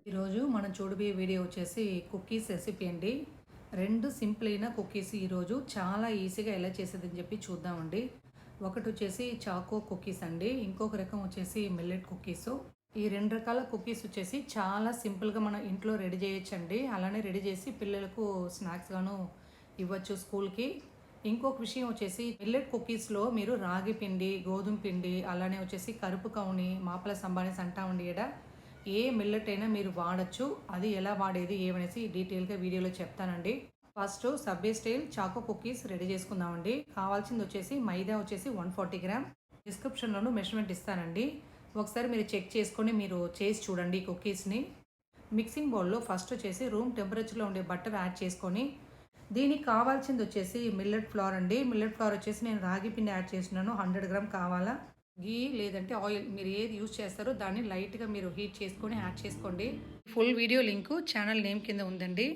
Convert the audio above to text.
ఈరోజు మనం చూడబోయే వీడియో వచ్చేసి కుకీస్ రెసిపీ అండి. 2 సింపుల్ అయిన కుకీస్ ఈరోజు చాలా ఈజీగా ఎలా చేసేదని చెప్పి చూద్దామండి. ఒకటి వచ్చేసి చాకో కుకీస్ అండి, ఇంకొక రకం వచ్చేసి మిల్లెట్ కుకీస్. ఈ 2 రకాల కుకీస్ వచ్చేసి చాలా సింపుల్గా మనం ఇంట్లో రెడీ చేయొచ్చండి. అలానే రెడీ చేసి పిల్లలకు స్నాక్స్ గాను ఇవ్వచ్చు స్కూల్కి. ఇంకొక విషయం వచ్చేసి మిల్లెట్ కుకీస్లో మీరు రాగి పిండి, గోధుమ పిండి, అలానే వచ్చేసి కరుపు కౌని, మాపల సంబానేసి అంటా ఉండి ఎడ ఏ మిల్లెట్ అయినా మీరు వాడచ్చు. అది ఎలా వాడేది ఏమనేసి డీటెయిల్గా వీడియోలో చెప్తానండి. First subway style choco cookies ready చేసుకుందామండి. కావాల్సింది వచ్చేసి మైదా వచ్చేసి 140 గ్రామ్. డిస్క్రిప్షన్లోనూ మెజర్మెంట్ ఇస్తానండి, ఒకసారి మీరు చెక్ చేసుకొని మీరు చేసి చూడండి ఈ కుకీస్ని. మిక్సింగ్ బౌల్లో ఫస్ట్ వచ్చేసి రూమ్ టెంపరేచర్లో ఉండే బటర్ యాడ్ చేసుకొని, దీనికి కావాల్సింది వచ్చేసి మిల్లెట్ ఫ్లోర్ అండి. మిల్లెట్ ఫ్లోర్ వచ్చేసి నేను రాగి పిండి యాడ్ చేస్తున్నాను. 100 గ్రామ్ కావాలా. గీ లేదంటే ఆయిల్ మీరు ఏది యూజ్ చేస్తారో దాన్ని లైట్గా మీరు హీట్ చేసుకొని యాడ్ చేసుకోండి. Full video link channel name కింద ఉందండి.